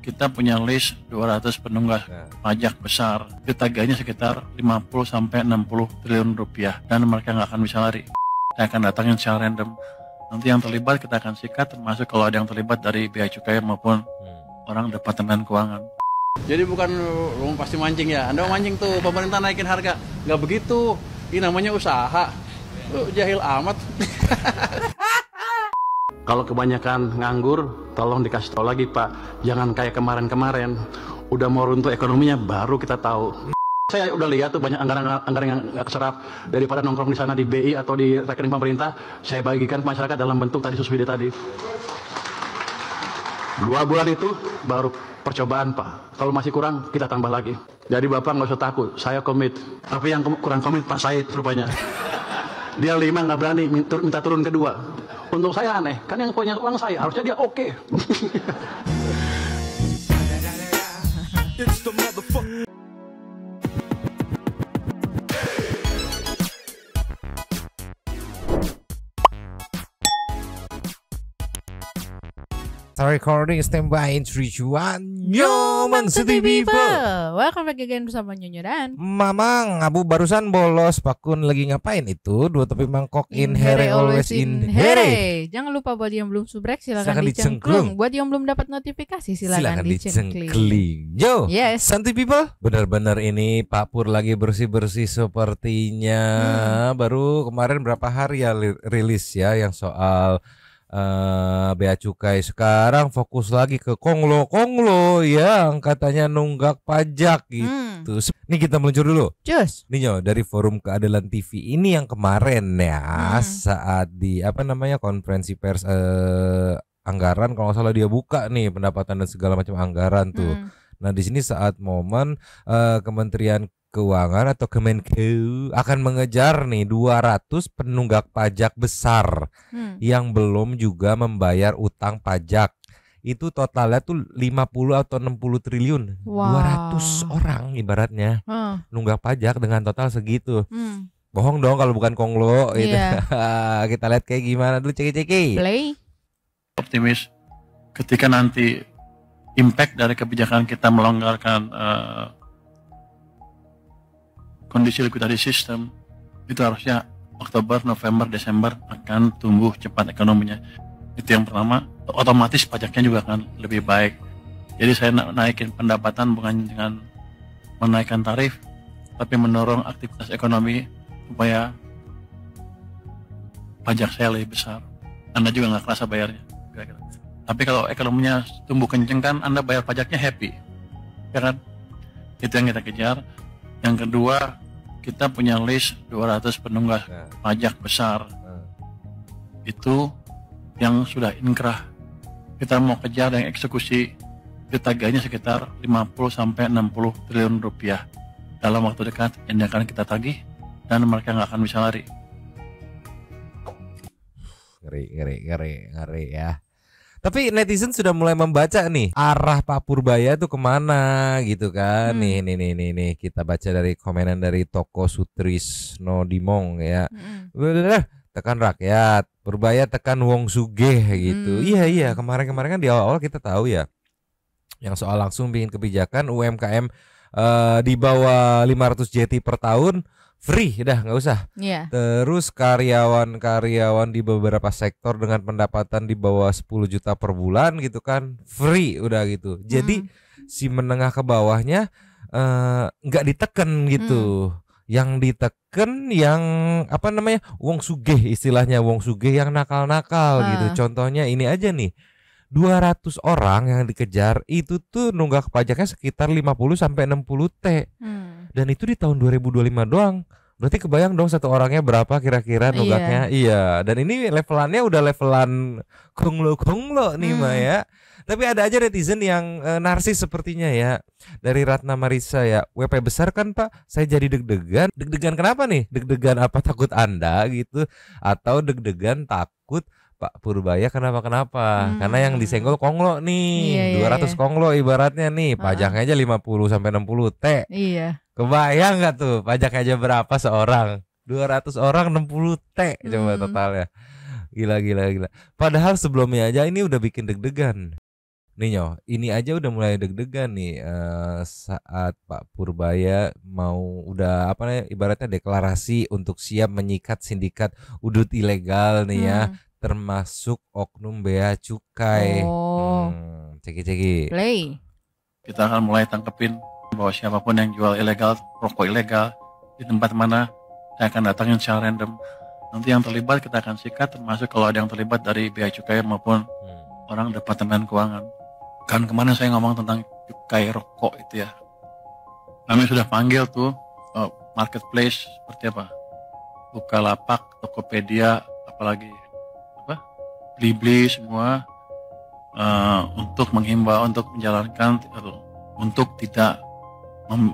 kita punya list 200 penunggak pajak besar. Ditagihnya sekitar 50-60 triliun rupiah dan mereka nggak akan bisa lari. Saya akan datangin secara random. Nanti yang terlibat kita akan sikat, termasuk kalau ada yang terlibat dari Bea Cukai maupun orang Departemen Keuangan. Jadi bukan pasti mancing ya. Anda mancing tuh pemerintah naikin harga. Nggak begitu. Ini namanya usaha. Jahil amat. Kalau kebanyakan nganggur, tolong dikasih tahu lagi Pak. Jangan kayak kemarin-kemarin. Udah mau runtuh ekonominya, baru kita tahu. Saya udah lihat tuh banyak anggaran yang nggak keserap. Daripada nongkrong di sana di BI atau di rekening pemerintah, saya bagikan ke masyarakat dalam bentuk tadi subsidi tadi. 2 bulan itu baru percobaan Pak. Kalau masih kurang, kita tambah lagi. Jadi Bapak nggak usah takut, saya komit. Tapi yang kurang komit Pak Said rupanya. Dia 5 nggak berani minta turun kedua. Untuk saya aneh, kan yang punya uang saya, harusnya dia oke. Start recording, stand by in 3, 2, 1. Nyomang City People. Welcome back again bersama Nyonya dan Mamang, Abu barusan bolos. Pakun lagi ngapain itu? 2 topi mangkok in here, always in here. Jangan lupa buat yang belum subrek Silakan silakan dicengklung. dicengklung. Buat yang belum dapat notifikasi silakan dicengkling. Yo, Yes. Santi People. Benar-benar ini Pak Pur lagi bersih-bersih sepertinya. Baru kemarin berapa hari ya rilis ya yang soal Bea Cukai. Sekarang fokus lagi ke konglo yang katanya nunggak pajak gitu. Nih kita meluncur dulu. Cus. Nih Nyo, dari Forum Keadilan TV ini yang kemarin ya saat di konferensi pers anggaran, kalau nggak salah dia buka nih pendapatan dan segala macam anggaran tuh. Nah di sini saat momen Kementerian Keuangan atau Kemenkeu akan mengejar nih 200 penunggak pajak besar yang belum juga membayar utang pajak. Itu totalnya tuh 50 atau 60 triliun. 200 orang ibaratnya nunggak pajak dengan total segitu. Bohong dong kalau bukan konglo gitu. Kita lihat kayak gimana dulu, ceki-ceki. Play. Optimis ketika nanti impact dari kebijakan kita melonggarkan kondisi likuidasi sistem itu harusnya Oktober, November, Desember akan tumbuh cepat ekonominya. Itu yang pertama. Otomatis pajaknya juga akan lebih baik. Jadi saya naikin pendapatan bukan dengan menaikkan tarif, tapi mendorong aktivitas ekonomi supaya pajak saya lebih besar. Anda juga nggak kerasa bayarnya. Tapi kalau ekonominya tumbuh kenceng kan Anda bayar pajaknya happy, ya kan? Itu yang kita kejar. Yang kedua, kita punya list 200 penunggak pajak besar. Itu yang sudah inkrah. Kita mau kejar yang eksekusi, ditagihnya sekitar 50-60 triliun rupiah. Dalam waktu dekat ini akan kita tagih dan mereka nggak akan bisa lari. Ngeri ya. Tapi netizen sudah mulai membaca nih arah Pak Purbaya tuh kemana gitu kan. Nih kita baca dari komenan dari Toko Sutrisno Dimong ya. Tekan rakyat, Purbaya tekan wong sugih gitu. Iya kemarin kan di awal kita tahu ya yang soal langsung bikin kebijakan UMKM di bawah 500 JT per tahun free, udah nggak usah. Terus karyawan di beberapa sektor dengan pendapatan di bawah 10 juta per bulan gitu kan free, udah gitu. Jadi si menengah ke bawahnya nggak diteken gitu. Yang diteken yang wong sugih, istilahnya wong sugih yang nakal-nakal gitu. Contohnya ini aja nih. 200 orang yang dikejar itu tuh nunggak pajaknya sekitar 50-60 T. Dan itu di tahun 2025 doang. Berarti kebayang dong satu orangnya berapa kira-kira nunggaknya. Iya. Dan ini levelannya udah levelan konglo nih Maya. Tapi ada aja netizen yang narsis sepertinya ya. Dari Ratna Marisa ya, WP besar kan Pak, saya jadi deg-degan. Deg-degan kenapa nih? Deg-degan apa takut Anda gitu? Atau deg-degan takut Pak Purbaya kenapa? Karena yang disenggol konglo nih. 200 konglo ibaratnya nih. Pajaknya aja 50-60 T. Iya. Kebayang gak tuh pajaknya aja berapa seorang? 200 orang 60 T coba totalnya. Gila. Padahal sebelumnya aja ini udah bikin deg-degan. Nyo, ini aja udah mulai deg-degan nih saat Pak Purbaya mau udah apa nih ibaratnya deklarasi untuk siap menyikat sindikat udut ilegal nih ya, termasuk oknum bea cukai. Oh. Ceki. Play. Kita akan mulai tangkepin bahwa siapapun yang jual ilegal, rokok ilegal di tempat mana, saya akan datangin secara random. Nanti yang terlibat kita akan sikat, termasuk kalau ada yang terlibat dari bea cukai maupun orang Departemen Keuangan. Kan kemana saya ngomong tentang cukai rokok itu ya. Kami sudah panggil tuh marketplace seperti apa, Bukalapak, Tokopedia, apalagi apa, Blibli semua untuk menghimbau, untuk menjalankan, untuk tidak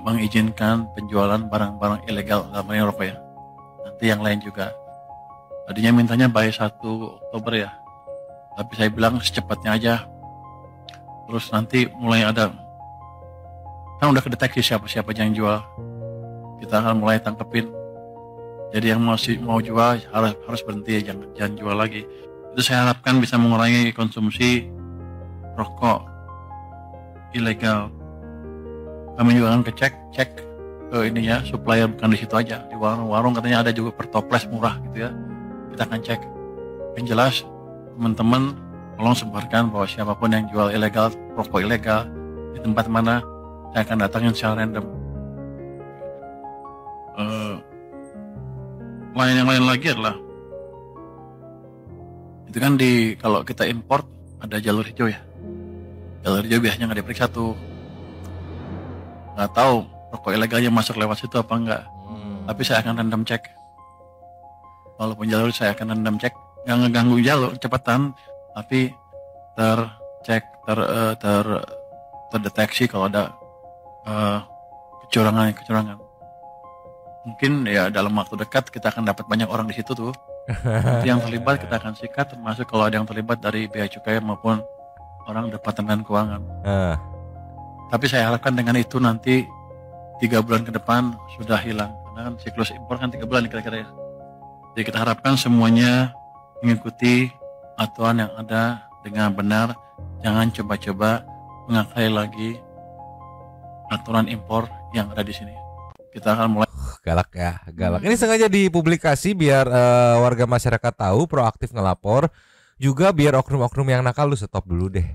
mengizinkan penjualan barang-barang ilegal dalam hal rokok ya. Nanti yang lain juga. Tadinya mintanya by 1 Oktober ya, tapi saya bilang secepatnya aja. Terus nanti mulai ada, kan udah kedeteksi siapa-siapa yang jual, kita akan mulai tangkepin. Jadi yang mau jual harus berhenti, jangan jual lagi. Itu saya harapkan bisa mengurangi konsumsi rokok ilegal. Kami juga akan cek ke ininya, supplier bukan di situ aja, di warung-warung katanya ada juga per toples murah gitu ya. Kita akan cek. Yang jelas teman-teman tolong sebarkan bahwa siapapun yang jual ilegal, rokok ilegal di tempat mana, saya akan datangin secara random. Yang lain lagi adalah itu kan kalau kita import ada jalur hijau ya. Jalur hijau biasanya nggak diperiksa tuh. Nggak tahu rokok ilegalnya masuk lewat situ apa enggak. Tapi saya akan random cek. Walaupun jalur saya akan random cek, nggak ngeganggu jalur cepatan, tapi tercek, terdeteksi kalau ada kecurangan. Mungkin ya dalam waktu dekat kita akan dapat banyak orang di situ tuh. Nanti yang terlibat kita akan sikat, termasuk kalau ada yang terlibat dari bea cukai maupun orang Departemen Keuangan. Tapi saya harapkan dengan itu nanti 3 bulan ke depan sudah hilang, karena kan siklus impor kan 3 bulan kira-kira ya. Jadi kita harapkan semuanya mengikuti aturan yang ada dengan benar, jangan coba-coba mengakali lagi aturan impor yang ada di sini. Kita akan mulai. Galak. Ini sengaja dipublikasi biar warga masyarakat tahu, proaktif ngelapor. Juga biar oknum-oknum yang nakal lu stop dulu deh.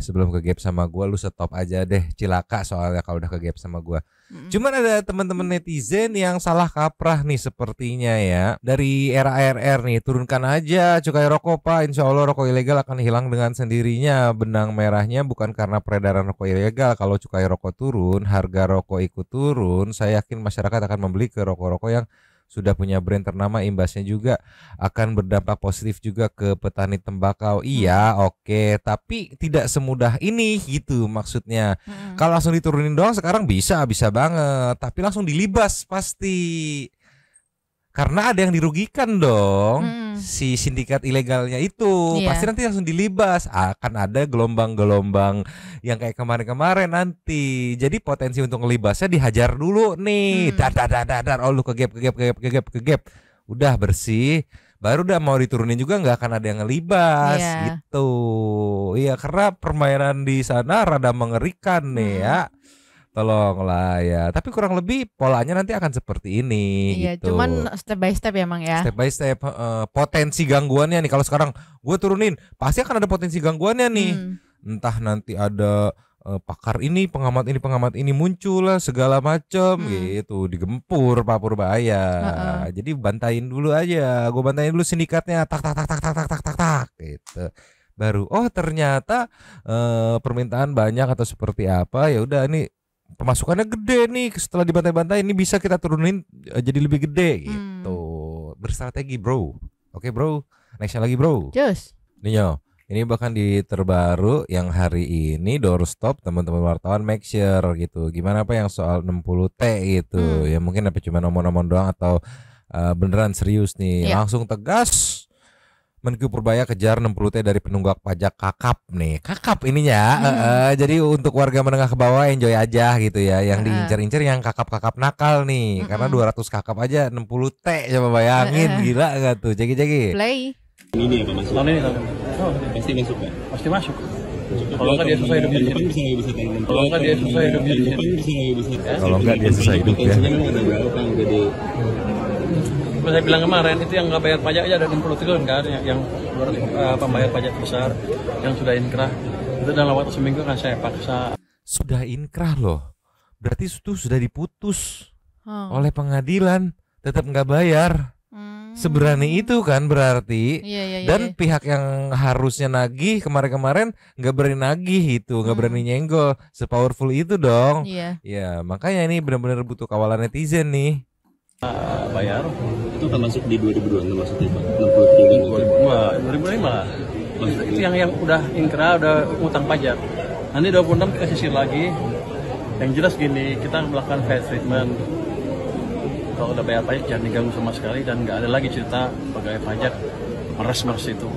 Sebelum ke-gap sama gua, lu stop aja deh. Cilaka soalnya kalau udah ke-gap sama gua. Cuman ada teman-teman netizen yang salah kaprah nih sepertinya ya. Dari era ARR nih, turunkan aja cukai rokok Pak. Insya Allah rokok ilegal akan hilang dengan sendirinya. Benang merahnya bukan karena peredaran rokok ilegal. Kalau cukai rokok turun, harga rokok ikut turun. Saya yakin masyarakat akan membeli ke rokok-rokok yang sudah punya brand ternama, imbasnya juga akan berdampak positif juga ke petani tembakau. Iya, oke, tapi tidak semudah ini gitu maksudnya. Kalau langsung diturunin doang sekarang bisa banget, tapi langsung dilibas pasti. Karena ada yang dirugikan dong, si sindikat ilegalnya itu. Pasti nanti langsung dilibas. Akan ada gelombang-gelombang yang kayak kemarin-kemarin nanti. Jadi potensi untuk ngelibasnya dihajar dulu nih. Dar. Oh lu ke-gap. Udah bersih. Baru udah mau diturunin juga nggak akan ada yang ngelibas gitu. Iya, karena permainan di sana rada mengerikan nih ya. Tolonglah ya. Tapi kurang lebih polanya nanti akan seperti ini. Iya, gitu. Cuman step by step ya Mang ya. Step by step. Potensi gangguannya nih. Kalau sekarang gue turunin, pasti akan ada potensi gangguannya nih. Entah nanti ada pakar ini, pengamat ini muncul lah segala macam gitu. Digempur Pak Purbaya. Jadi bantain dulu aja. Gue bantain dulu sindikatnya. Tak gitu. Baru ternyata permintaan banyak atau seperti apa. Ya udah ini pemasukannya gede nih, setelah dibantai-bantai ini bisa kita turunin jadi lebih gede gitu. Berstrategi bro. Oke bro, nextnya lagi bro. Just Nyo, ini bahkan di terbaru yang hari ini doorstop teman-teman wartawan make sure gitu. Gimana apa yang soal 60T gitu. Ya mungkin apa cuma nomor-nomor doang atau beneran serius nih. Langsung tegas Menku Purbaya kejar 60T dari penunggak pajak kakap nih. Kakap ininya. Jadi untuk warga menengah ke bawah enjoy aja gitu ya. Yang diincar-incar yang kakap-kakap nakal nih. Karena 200 kakap aja 60T, coba bayangin. Gila gak tuh? Jagi-jagi. play. Ini apa masuk? Tahun ini. Pasti masuk kan? Pasti masuk. Kalau nggak dia susah hidupnya di sini. Kalau nggak dia susah hidupnya di sini. Kalau nggak dia susah hidup ya. Seperti saya bilang kemarin, itu yang nggak bayar pajak aja ada 60 triliun kan, yang pembayar pajak besar, yang sudah inkrah. Itu dalam waktu seminggu kan saya paksa. Sudah inkrah loh. Berarti itu sudah diputus oleh Hmm. pengadilan, tetap nggak bayar. Seberani itu kan berarti. Iya. Dan pihak yang harusnya nagih kemarin-kemarin nggak berani nagih itu, nggak berani nyenggol. Sepowerful itu dong. Iya. Ya makanya ini benar-benar butuh kawalan netizen nih. Bayar. Itu termasuk di 2002 maksudnya Pak? 60 triliun. 2005. Itu yang udah inkrah, udah utang pajak. Nanti 26 kita sisir lagi. Yang jelas gini, kita melakukan fair treatment. Kalau udah bayar pajak jangan diganggu sama sekali dan nggak ada lagi cerita pegawai pajak meres itu.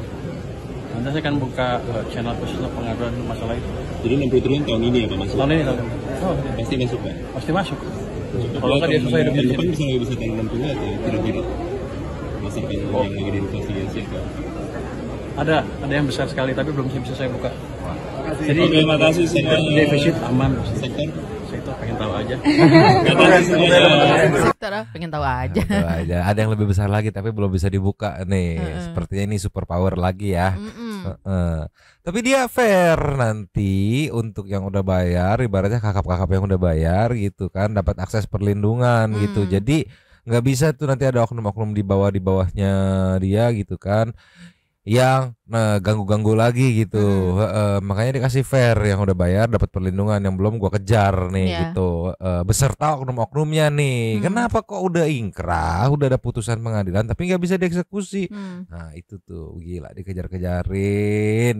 Nanti saya akan buka channel khusus untuk pengaduan masalah itu. Jadi 60 triliun tahun ini ya Pak masuk? Tahun ini tahun. Oh, Pasti masuk Pak? pasti masuk. Kalau nggak dia susah hidupnya di sini. Bisa nggak bisa tahun 60 atau kira-kira? Berdasarkan yang lagi diinvestigasi Pak? Ada yang besar sekali tapi belum bisa saya buka. Jadi Oke, terima kasih semua. defisit aman. Sektor? Sektor pengen tahu aja. Terima kasih semuanya. Sektor pengen tahu aja. Itu aja. Ada yang lebih besar lagi tapi belum bisa dibuka nih. Sepertinya ini super power lagi ya. Tapi dia fair nanti untuk yang udah bayar, ibaratnya kakap-kakap yang udah bayar gitu kan, dapat akses perlindungan gitu. Jadi nggak bisa tuh nanti ada oknum-oknum di bawahnya dia gitu kan, yang ganggu-ganggu lagi gitu. Makanya dikasih fair, yang udah bayar dapat perlindungan, yang belum gua kejar nih Iya. gitu. Beserta oknum-oknumnya nih. Kenapa kok udah inkrah, udah ada putusan pengadilan tapi nggak bisa dieksekusi? Nah itu tuh gila, dikejar-kejarin.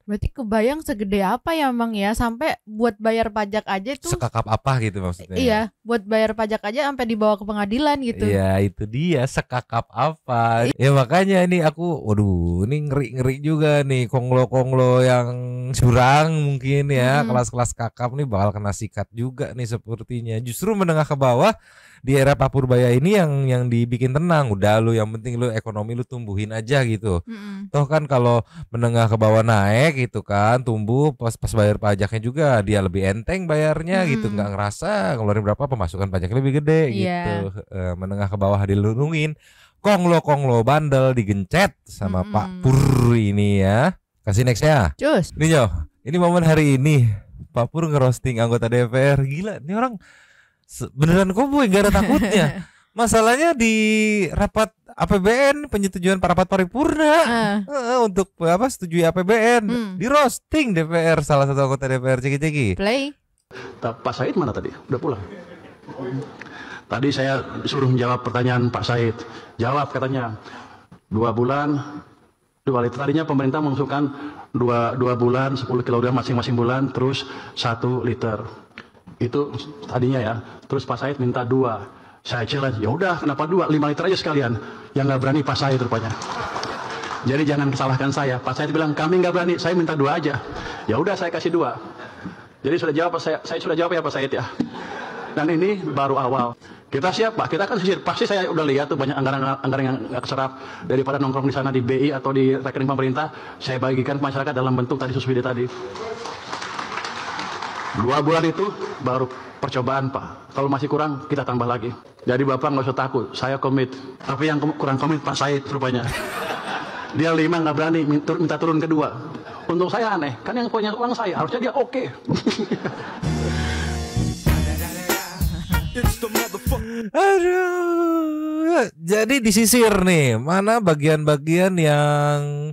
Berarti kebayang segede apa ya Mang ya, sampai buat bayar pajak aja tuh. Sekakap apa gitu maksudnya? Iya, buat bayar pajak aja sampai dibawa ke pengadilan gitu. Iya itu dia, sekakap apa. Ya makanya ini aku, waduh ini ngeri-ngeri juga nih, konglo-konglo yang curang mungkin ya, kelas-kelas kakap nih bakal kena sikat juga nih sepertinya. Justru menengah ke bawah di era Pak Purbaya ini yang dibikin tenang. Udah lu, yang penting lu ekonomi lu tumbuhin aja gitu. Toh kan kalau menengah ke bawah naik gitu kan, tumbuh pas bayar pajaknya juga dia lebih enteng bayarnya gitu, nggak ngerasa ngeluarin berapa, pemasukan pajaknya lebih gede gitu. Menengah ke bawah dilindungin, konglo bandel digencet sama Pak Pur ini ya. Kasih nextnya. Cus. Nih Nyo, ini momen hari ini Pak Pur ngerosting anggota DPR. Gila, ini orang beneran koboi, gak ada takutnya. Masalahnya di rapat APBN, penyetujuan rapat paripurna untuk apa, setujui APBN, di roasting DPR, salah satu anggota DPR Ceki-Ceki. Play. Pak Said mana tadi? Udah pulang? Tadi saya disuruh menjawab pertanyaan Pak Said. Jawab katanya 2 bulan 2 liter. Tadinya pemerintah mengusulkan 2 bulan 10 kg masing-masing bulan, terus 1 liter. Itu tadinya ya. Terus Pak Said minta 2. Saya challenge, ya udah kenapa 2? 5 liter aja sekalian. Yang nggak berani Pak Said rupanya. Jadi jangan salahkan saya. Pak Said bilang kami nggak berani, saya minta 2 aja. Ya udah saya kasih 2. Jadi sudah jawab, saya sudah jawab ya Pak Said ya. Dan ini baru awal. Kita siap Pak, kita kan sisir. Pasti saya udah lihat tuh banyak anggaran yang nggak keserap. Daripada nongkrong di sana di BI atau di rekening pemerintah, saya bagikan ke masyarakat dalam bentuk tadi subsidi tadi. 2 bulan itu baru percobaan Pak. Kalau masih kurang, kita tambah lagi. Jadi Bapak nggak usah takut, saya komit. Tapi yang kurang komit Pak Said rupanya. Dia 5 nggak berani, minta turun ke 2. Untuk saya aneh, kan yang punya uang saya, harusnya dia oke. Aduh, jadi disisir nih, mana bagian-bagian yang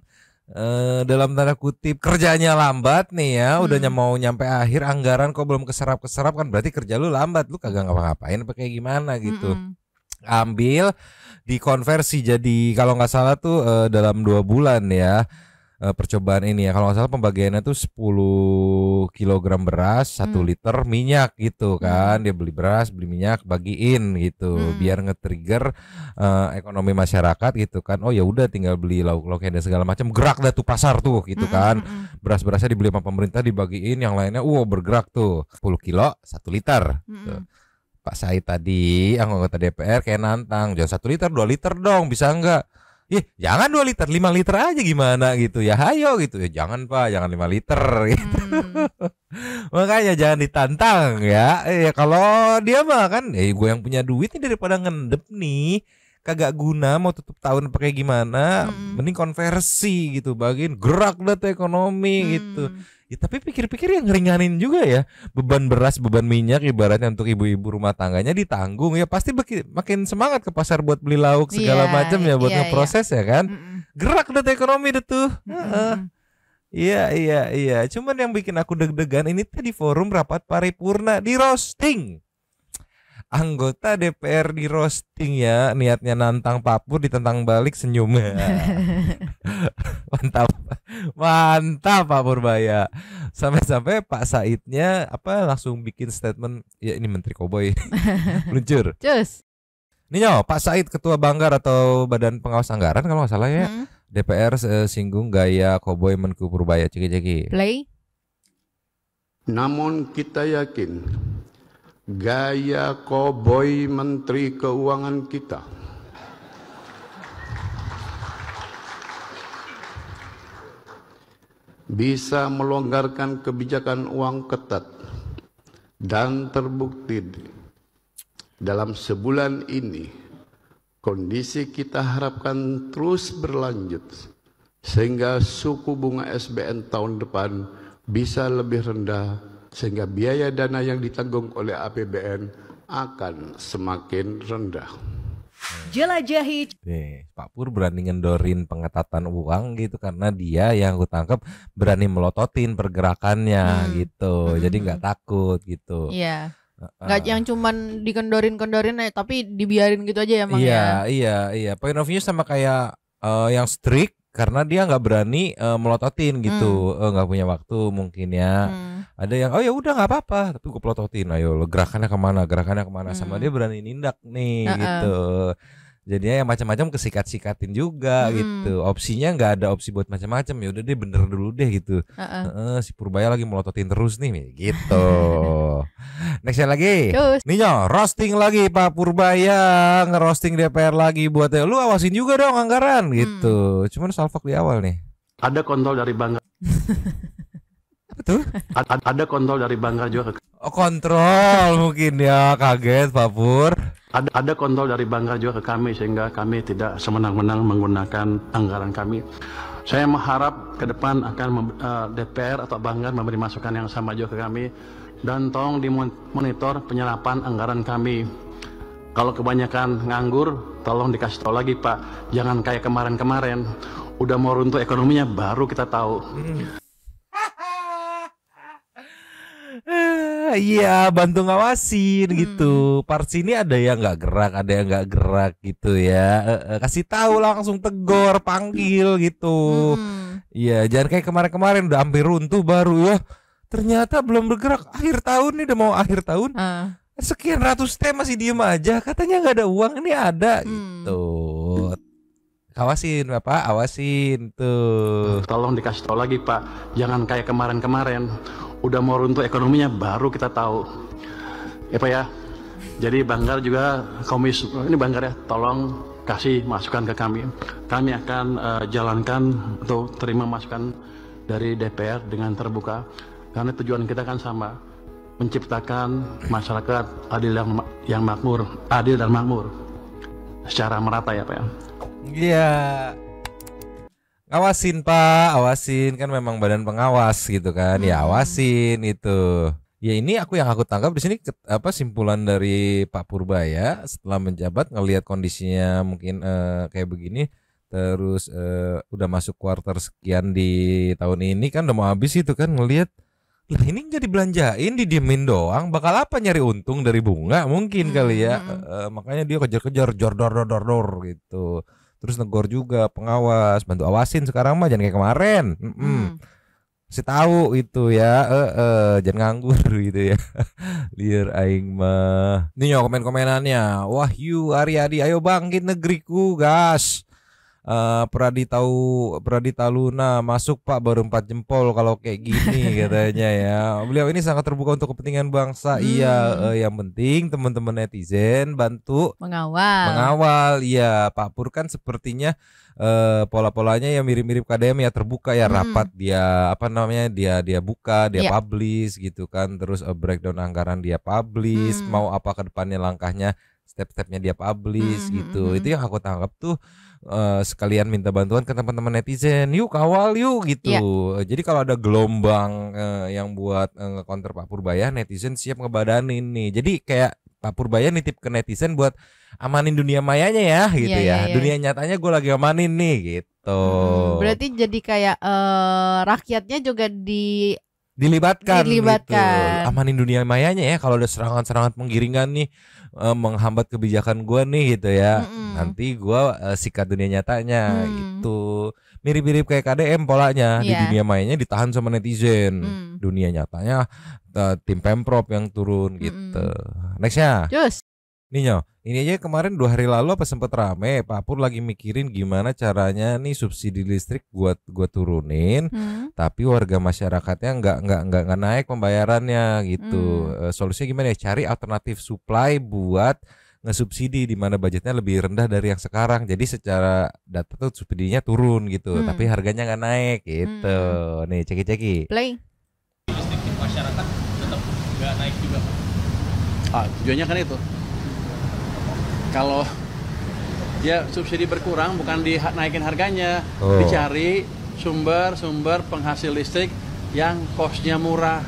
dalam tanda kutip kerjanya lambat nih ya, udah mau nyampe akhir, anggaran kok belum keserap kan berarti kerja lu lambat, lu kagak ngapa-ngapain apa kayak gimana gitu. Ambil dikonversi jadi kalau nggak salah tuh dalam 2 bulan ya. Percobaan ini ya, kalau nggak salah pembagiannya tuh 10 kg beras, 1 liter minyak gitu kan. Dia beli beras, beli minyak, bagiin gitu biar nge-trigger ekonomi masyarakat gitu kan. Oh ya udah tinggal beli lauk-lauknya dan segala macam, gerak dah tuh pasar tuh gitu kan. Beras-berasnya dibeli sama pemerintah, dibagiin, yang lainnya bergerak tuh. 10 kilo 1 liter. Tuh. Pak Said tadi anggota DPR kayak nantang, jangan 1 liter 2 liter dong, bisa enggak? Jangan 2 liter, 5 liter aja gimana gitu ya. Hayo gitu ya. Jangan Pak, jangan 5 liter gitu. Makanya jangan ditantang ya. Kalau dia mah kan, gue yang punya duit nih daripada ngendep nih, kagak guna mau tutup tahun pakai gimana, mending konversi gitu, bagian gerak data ekonomi gitu. Ya, tapi pikir-pikir yang ngeringanin juga ya, beban beras, beban minyak ibaratnya untuk ibu-ibu rumah tangganya ditanggung ya, pasti makin semangat ke pasar buat beli lauk segala macam ya, buat ngeproses ya kan. Gerak data ekonomi deh tuh. Iya. Cuman yang bikin aku deg-degan ini tadi forum rapat paripurna di roasting. Anggota DPR di roasting ya, niatnya nantang Papur ditentang balik senyum. Mantap Pak Purbaya. Sampai-sampai Pak Saidnya langsung bikin statement, ya ini Menteri Koboy. Meluncur. Cus. Ninyo, Pak Said Ketua Banggar atau Badan Pengawas Anggaran kalau nggak salah ya. DPR singgung gaya Koboy Menku Purbaya. Ceki. Play. Namun kita yakin gaya Koboy Menteri Keuangan kita bisa melonggarkan kebijakan uang ketat, dan terbukti dalam sebulan ini kondisi kita harapkan terus berlanjut sehingga suku bunga SBN tahun depan bisa lebih rendah, sehingga biaya dana yang ditanggung oleh APBN akan semakin rendah. Jelajahi. Nih, Pak Pur berani ngendorin pengetatan uang gitu karena dia yang aku tangkap berani melototin pergerakannya gitu. Jadi nggak takut gitu. Iya. Nggak yang cuman dikendorin-kendorin tapi dibiarin gitu aja ya Mang ya. Iya. Point of view sama kayak yang strict karena dia nggak berani melototin gitu, nggak punya waktu mungkin ya. Ada yang ya udah nggak apa-apa, tapi gue pelototin, ayo lo gerakannya kemana, sama dia berani nindak nih gitu. Jadinya yang macam-macam kesikat-sikatin juga gitu. Opsinya nggak ada opsi buat macam-macam, ya udah deh bener dulu deh gitu. Si Purbaya lagi melototin terus nih gitu. Next lagi. Ninyo, roasting lagi Pak Purbaya, ngerosting DPR lagi buat lu awasin juga dong anggaran gitu. Cuman salfok di awal nih. Ada kontrol dari Banggar. Apa tuh? Ada kontrol dari Banggar juga. Kontrol mungkin ya, kaget Pak Pur. Ada kontrol dari Banggar juga ke kami sehingga kami tidak semena-mena menggunakan anggaran kami. Saya mengharap ke depan akan DPR atau Banggar memberi masukan yang sama juga ke kami, dan tolong dimonitor penyerapan anggaran kami. Kalau kebanyakan nganggur, tolong dikasih tahu lagi Pak. Jangan kayak kemarin-kemarin, udah mau runtuh ekonominya baru kita tahu. Iya, bantu ngawasin gitu. Parts ini ada yang nggak gerak, ada yang nggak gerak gitu ya. Kasih tahu langsung, tegur, panggil gitu. Iya, jangan kayak kemarin-kemarin udah hampir runtuh baru ya. Ternyata belum bergerak. Akhir tahun nih, udah mau akhir tahun. Sekian ratus T masih diem aja. Katanya nggak ada uang, ini ada gitu. Awasin Bapak, awasin tuh. Tolong dikasih tahu lagi Pak. Jangan kayak kemarin-kemarin. Udah mau runtuh ekonominya baru kita tahu. Ya Pak ya. Jadi Banggar juga ini Banggar ya, tolong kasih masukan ke kami. Kami akan jalankan atau terima masukan dari DPR dengan terbuka. Karena tujuan kita kan sama, menciptakan masyarakat adil yang makmur, adil dan makmur secara merata ya Pak ya. Iya. Awasin Pak, awasin, kan memang badan pengawas gitu kan. Ya awasin itu. Ya ini yang aku tangkap di sini simpulan dari Pak Purbaya setelah menjabat, ngelihat kondisinya mungkin kayak begini, terus udah masuk kuarter sekian di tahun ini kan udah mau habis itu kan, ngelihat lah ini nggak dibelanjain, didiemin doang, bakal apa nyari untung dari bunga mungkin kali ya. Makanya dia kejar-kejar jor-dor gitu. Terus negor juga pengawas, bantu awasin sekarang mah, jangan kayak kemarin. Kasih tahu itu ya, jangan nganggur gitu ya. Liar aing mah. Nih yo komen-komenannya. Wahyu Aryadi, ayo bangkit negeriku, gas. Pradita Luna masuk Pak baru 4 jempol kalau kayak gini katanya ya. Beliau ini sangat terbuka untuk kepentingan bangsa. Iya, yang penting teman-teman netizen bantu mengawal. Iya, Pak Pur kan sepertinya pola-polanya yang mirip-mirip KDM ya, terbuka ya, rapat dia dia buka, dia publish gitu kan, terus breakdown anggaran dia publish, mau apa ke depannya langkahnya, step-stepnya dia publish gitu. Itu yang aku tangkap tuh sekalian minta bantuan ke teman-teman netizen, yuk kawal yuk gitu. Jadi kalau ada gelombang yang buat nge-counter Pak Purbaya, netizen siap ngebadanin nih. Jadi kayak Pak Purbaya nitip ke netizen buat amanin dunia mayanya ya gitu ya. Dunia nyatanya gue lagi amanin nih gitu. Berarti jadi kayak rakyatnya juga dilibatkan. Gitu. Amanin dunia mayanya ya. Kalau ada serangan-serangan penggiringan nih menghambat kebijakan gue nih gitu ya. Nanti gue sikat dunia nyatanya gitu. Mirip-mirip kayak KDM polanya. Di dunia mayanya ditahan sama netizen. Dunia nyatanya tim Pemprov yang turun gitu. Nextnya Ninyo, ini aja kemarin 2 hari lalu apa sempet rame, Pak Pur lagi mikirin gimana caranya nih subsidi listrik gua turunin, tapi warga masyarakatnya nggak naik pembayarannya gitu. Solusinya gimana ya? Cari alternatif supply buat ngesubsidi di mana budgetnya lebih rendah dari yang sekarang. Jadi secara data tuh subsidinya turun gitu, tapi harganya nggak naik gitu. Nih ceki-ceki. Play. Listrik di masyarakat tetap nggak naik juga. Tujuannya kan itu. Kalau ya subsidi berkurang bukan dinaikin harganya, dicari sumber penghasil listrik yang cost-nya murah.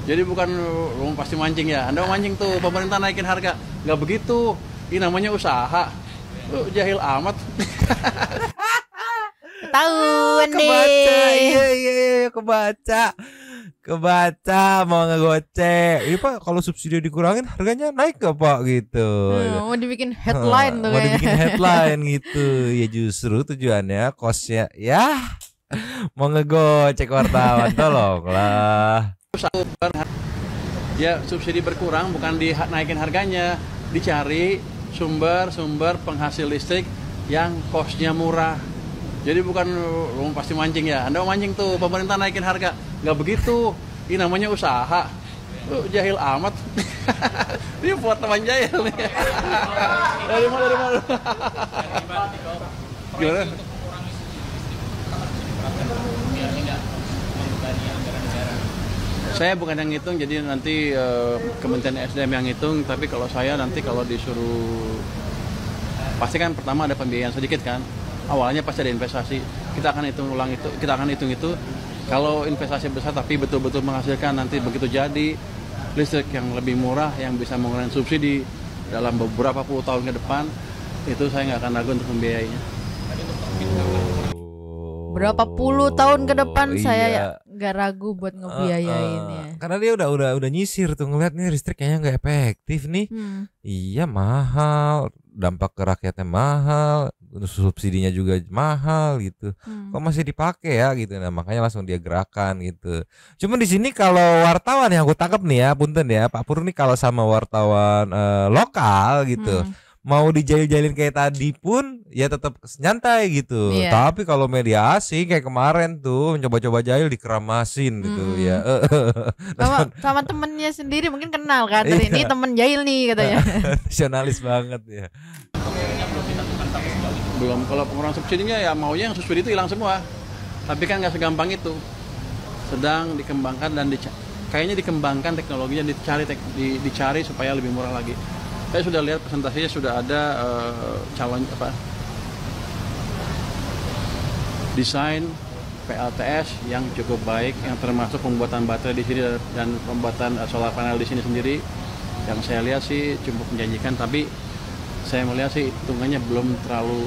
Jadi bukan pasti mancing ya. Anda mancing tuh pemerintah naikin harga. Nggak begitu. Ini namanya usaha. Jahil amat. Ketahuan Iya, kebaca mau ngegocek. Iya Pak, kalau subsidi dikurangin harganya naik gak Pak gitu. Mau dibikin headline tuh mau dibikin headline gitu. Ya justru tujuannya kosnya ya mau ngegocek wartawan, tolonglah. Ya subsidi berkurang bukan dinaikin harganya, dicari sumber penghasil listrik yang cost-nya murah. Jadi bukan pasti mancing ya. Anda mancing tuh pemerintah naikin harga. Nggak begitu. Ini namanya usaha. Jahil amat. Ini buat teman jahil nih. Dari mana? Gimana? Saya bukan yang ngitung, jadi nanti Kementerian SDM yang ngitung. Tapi kalau saya nanti kalau disuruh, pasti kan pertama ada pembiayaan sedikit kan. Awalnya pasti ada investasi, kita akan hitung itu. Kalau investasi besar tapi betul-betul menghasilkan, nanti begitu jadi listrik yang lebih murah yang bisa mengurangi subsidi dalam beberapa puluh tahun ke depan, itu saya nggak akan ragu untuk membiayainya. Berapa puluh tahun ke depan saya nggak ragu buat ngebiayainnya. Karena dia udah nyisir tuh, ngeliat nih listrik kayaknya nggak efektif nih. Iya mahal, dampak ke rakyatnya mahal, subsidinya juga mahal gitu. Kok masih dipakai ya gitu. Nah makanya langsung dia gerakan gitu. Cuma di sini kalau wartawan yang aku tangkap nih ya, punten ya Pak Pur nih, kalau sama wartawan lokal gitu, mau dijail-jailin kayak tadi pun ya tetap nyantai gitu. Tapi kalau media asing kayak kemarin tuh mencoba-coba jail dikeramasin gitu ya. Sama temennya sendiri mungkin kenal kan, ini temen jail nih katanya. Nasionalis banget ya. Belum, kalau pengurangan subsidinya ya maunya yang subsidi itu hilang semua. Tapi kan nggak segampang itu. Sedang dikembangkan dan kayaknya dikembangkan teknologinya, dicari supaya lebih murah lagi. Saya sudah lihat presentasinya, sudah ada calon desain PLTS yang cukup baik, yang termasuk pembuatan baterai di sini dan pembuatan solar panel di sini sendiri. Yang saya lihat sih cukup menjanjikan, tapi saya melihat sih hitungannya belum terlalu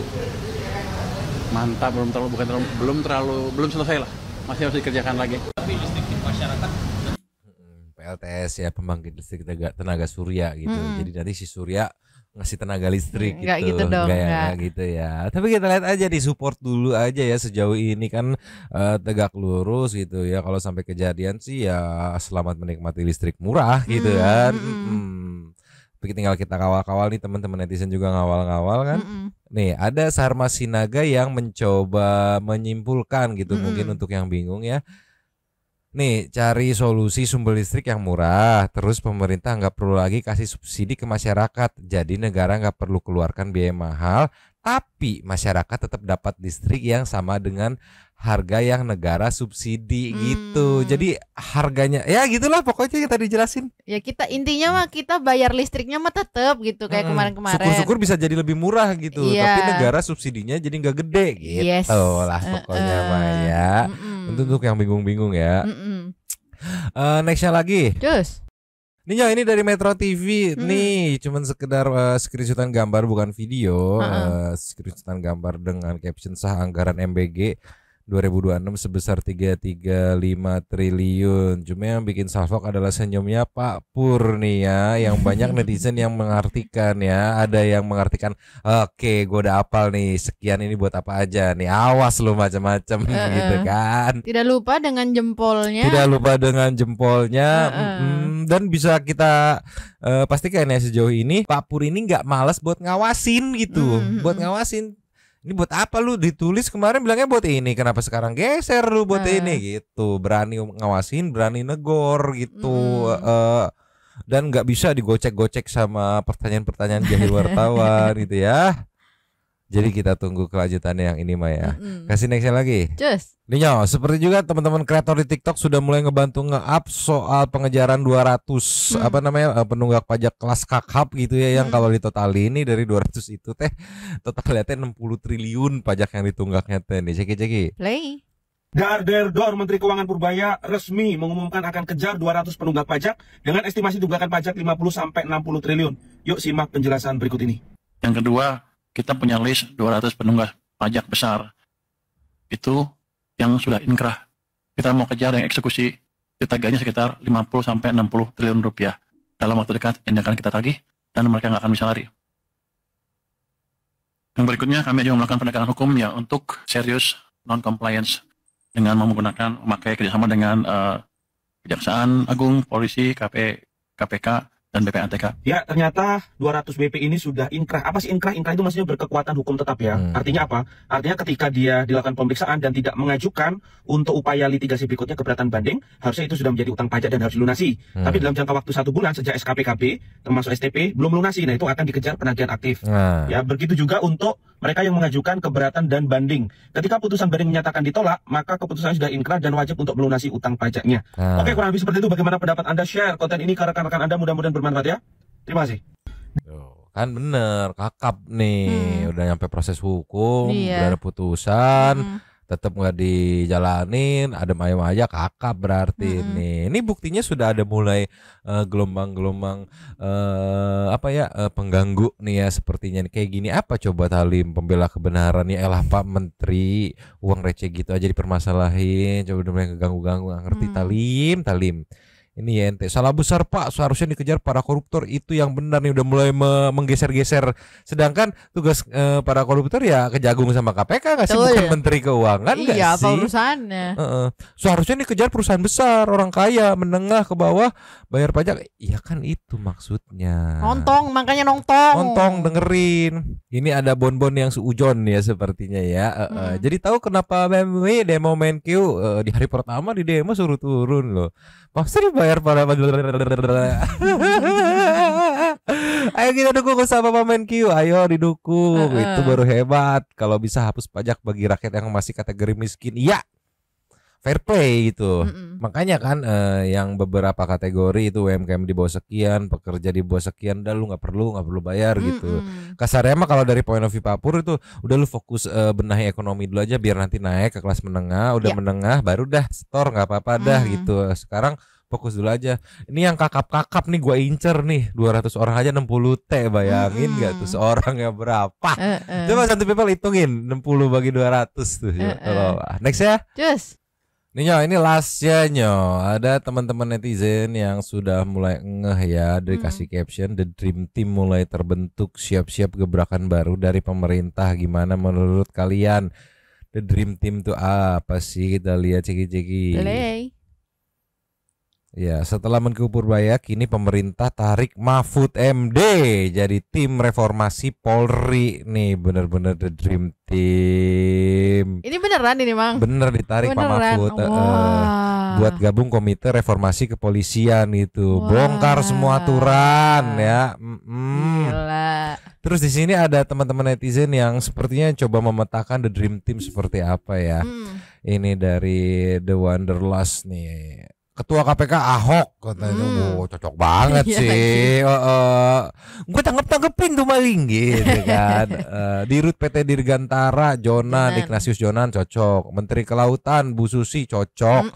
mantap, belum selesai lah, masih harus dikerjakan lagi. Tapi listrik di masyarakat PLTS ya, pembangkit listrik tenaga surya gitu. Jadi nanti si surya ngasih tenaga listrik gitu. Enggak gitu dong, enggak gitu ya. Tapi kita lihat aja, di support dulu aja ya sejauh ini kan tegak lurus gitu ya. Kalau sampai kejadian sih ya selamat menikmati listrik murah gitu kan. Tinggal kita kawal-kawal nih, teman-teman netizen juga ngawal-ngawal kan. Nih ada Sarma Sinaga yang mencoba menyimpulkan gitu, mungkin untuk yang bingung ya. Nih cari solusi sumber listrik yang murah, terus pemerintah nggak perlu lagi kasih subsidi ke masyarakat, jadi negara nggak perlu keluarkan biaya mahal, tapi masyarakat tetap dapat listrik yang sama dengan harga yang negara subsidi gitu. Jadi harganya ya gitulah pokoknya kita dijelasin. Ya kita intinya mah kita bayar listriknya mah tetap gitu kayak kemarin-kemarin. Syukur-syukur bisa jadi lebih murah gitu. Tapi negara subsidinya jadi nggak gede gitu lah pokoknya mah ya. Untuk yang bingung-bingung ya. Nextnya lagi. Terus. Ini dari Metro TV nih, cuman sekedar screenshotan gambar bukan video, screenshotan gambar dengan caption sah anggaran MBG 2026 sebesar 335 triliun. Cuma yang bikin salfok adalah senyumnya Pak Pur nih ya, yang banyak netizen yang mengartikan ya. Ada yang mengartikan, oke gue udah hafal nih, sekian ini buat apa aja nih, awas lu macam-macam gitu kan. Tidak lupa dengan jempolnya. Dan bisa kita pastikan ya sejauh ini Pak Pur ini nggak malas buat ngawasin gitu, buat ngawasin. Ini buat apa lu ditulis kemarin bilangnya buat ini, kenapa sekarang geser lu buat ini gitu. Berani ngawasin, berani negor gitu. Dan nggak bisa digocek-gocek sama pertanyaan-pertanyaan jahil wartawan gitu ya. Jadi kita tunggu kelanjutannya yang ini Mah ya. Kasih nextnya lagi. Cus. Ninyo, seperti juga teman-teman kreator di TikTok sudah mulai ngebantu nge-up soal pengejaran 200 penunggak pajak kelas kakap gitu ya, yang kalau ditotali ini dari 200 itu teh totalnya 60 triliun pajak yang ditunggaknya teh nih. Ceki. Play. Dar Menteri Keuangan Purbaya resmi mengumumkan akan kejar 200 penunggak pajak dengan estimasi tunggakan pajak 50 sampai 60 triliun. Yuk simak penjelasan berikut ini. Yang kedua, kita punya list 200 penunggak pajak besar. Itu yang sudah inkrah. Kita mau kejar yang eksekusi, ditagihnya sekitar 50 sampai 60 triliun rupiah. Dalam waktu dekat ini akan kita tagih dan mereka nggak akan bisa lari. Yang berikutnya, kami juga melakukan penegakan hukum ya untuk serius non-compliance dengan memakai kerjasama dengan Kejaksaan Agung, Polisi, KPK, dan BPATK. Ya, ternyata 200 BP ini sudah inkrah. Apa sih inkrah? Inkrah itu maksudnya berkekuatan hukum tetap ya. Artinya apa? Artinya ketika dia dilakukan pemeriksaan dan tidak mengajukan untuk upaya litigasi berikutnya keberatan banding, harusnya itu sudah menjadi utang pajak dan harus dilunasi. Tapi dalam jangka waktu 1 bulan sejak SKPKB termasuk STP belum melunasi. Nah, itu akan dikejar penagihan aktif. Ya, begitu juga untuk mereka yang mengajukan keberatan dan banding. Ketika putusan banding menyatakan ditolak, maka keputusannya sudah inkrah dan wajib untuk melunasi utang pajaknya. Oke, kurang lebih seperti itu. Bagaimana pendapat Anda? Share konten ini ke rekan-rekan Anda, mudah-mudahan bermanfaat ya. Terima kasih. Kan bener, kakap nih, udah nyampe proses hukum, udah ada putusan, tetap nggak dijalanin, adem ayem aja kakap berarti nih. Ini buktinya sudah ada mulai gelombang-gelombang pengganggu nih ya sepertinya. Kayak gini apa coba Talim, pembela kebenaran ya, elah Pak Menteri, uang receh gitu aja dipermasalahin, coba udah mulai ngeganggu-ganggu, nggak ngerti Talim. Ini ya ente, salah besar Pak, seharusnya dikejar para koruptor, itu yang benar nih, udah mulai menggeser-geser. Sedangkan tugas para koruptor ya kejagung sama KPK nggak sih, bukan Menteri Keuangan nggak sih? Iya, apa urusannya? Seharusnya dikejar perusahaan besar, orang kaya, menengah ke bawah, bayar pajak. Iya kan itu maksudnya. Makanya nongtong dengerin. Ini ada bonbon yang seujon ya sepertinya ya. Jadi tahu kenapa BMW demo Menkyu di hari pertama di demo suruh turun loh. Maksudnya bayar para ayo kita dukung sama Pak Menkyu, ayo didukung. Itu baru hebat. Kalau bisa hapus pajak bagi rakyat yang masih kategori miskin, iya, fair play gitu. Makanya kan yang beberapa kategori itu UMKM di bawah sekian, pekerja di bawah sekian, dah lu nggak perlu bayar gitu. Kasarnya mah kalau dari point of view Pak Pur itu udah lu fokus benahi ekonomi dulu aja, biar nanti naik ke kelas menengah, udah menengah baru dah store, nggak apa-apa dah gitu. Sekarang fokus dulu aja. Ini yang kakap-kakap nih gua incer nih, 200 orang aja 60 T, bayangin gak tuh seorangnya berapa? Coba satu people hitungin 60 bagi 200 tuh. Next ya. Cus. Ini lastnya nyo. Ada teman-teman netizen yang sudah mulai ngeh ya, dikasih caption The Dream Team mulai terbentuk, siap-siap gebrakan baru dari pemerintah. Gimana menurut kalian? The Dream Team tuh apa sih? Kita lihat ceki-ceki. Ya, setelah Menko Purbaya, kini pemerintah tarik Mahfud MD jadi tim reformasi Polri. Nih bener-bener the dream team. Ini beneran ini, Mang? Bener ditarik Pak Mahfud. Buat gabung komite reformasi kepolisian gitu. Bongkar semua aturan ya. Gila. Terus di sini ada teman-teman netizen yang sepertinya coba memetakan the dream team seperti apa ya. Ini dari The Wanderlust nih. Ketua KPK Ahok katanya, cocok banget sih. Gue tanggepin tuh maling gitu kan. Dirut PT Dirgantara Jonan, Ignatius Jonan cocok. Menteri Kelautan Bu Susi cocok.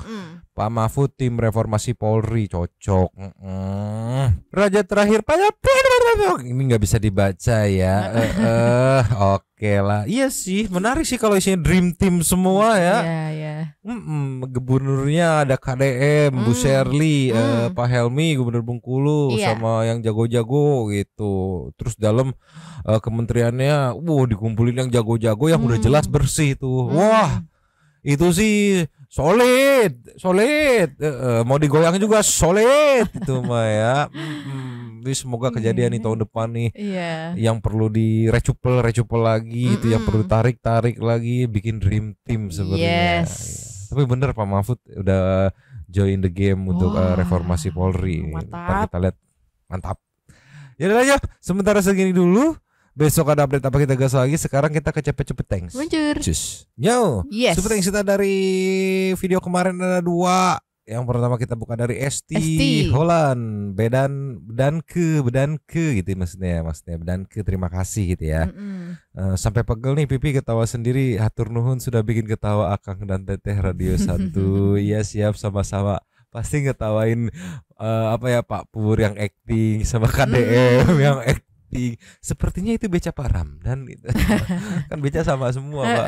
Pak Mahfud tim reformasi Polri cocok. Raja terakhir ini nggak bisa dibaca ya. Oke lah. Iya sih, menarik sih kalau isinya dream team semua ya. Iya. Gubernurnya ada KDM, Bu Sherly, Pak Helmi, Gubernur Bengkulu, sama yang jago-jago gitu. Terus dalam kementeriannya, dikumpulin yang jago-jago yang udah jelas bersih tuh. Wah, itu sih solid. Mau digoyang juga solid itu mah ya. Jadi semoga kejadian nih tahun depan nih. Yang perlu direcupel lagi itu, yang perlu tarik lagi, bikin dream team sebenarnya. Tapi bener Pak Mahfud udah join the game untuk reformasi Polri. Ntar kita lihat, mantap. Ya udah aja, sementara segini dulu. Besok ada update apa kita gas lagi. Sekarang kita ke cepet-cepet thanks. Cus. Super thanks kita dari video kemarin ada 2. Yang pertama kita buka dari Esti Holland, Bedanke gitu maksudnya Bedanke, terima kasih gitu ya. Sampai pegel nih pipi ketawa sendiri. Hatur nuhun sudah bikin ketawa Akang dan Teteh Radio 1. Iya siap, sama-sama. Pasti ngetawain Pak Pur yang acting sama KDM yang acting. Sepertinya itu Beca Param dan kan Beca sama semua Pak.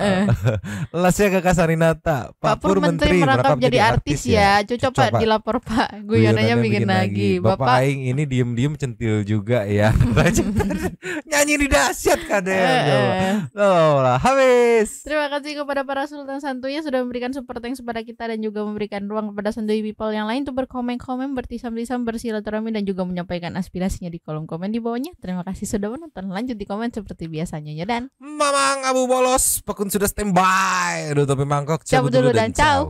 Lasnya ke Kasarinata. Pak Pur Menteri merangkap jadi artis ya. Cocok Pak dilapor Pak. Guyonanya bikin lagi. Bapak Aing ini diem-diem centil juga ya. Nyanyi di dahsyat kadang. Lah habis. Terima kasih kepada para Sultan Santuy yang sudah memberikan support thanks kepada kita dan juga memberikan ruang kepada Santuy people yang lain untuk berkomen-komen, bertisam-tisam, bersilaturahmi dan juga menyampaikan aspirasinya di kolom komen di bawahnya. Terima kasih sudah menonton. Lanjut di komen seperti biasanya ya, dan Mamang Abu Bolos Pekun sudah standby. Aduh tapi mangkok cabut dulu dan ciao.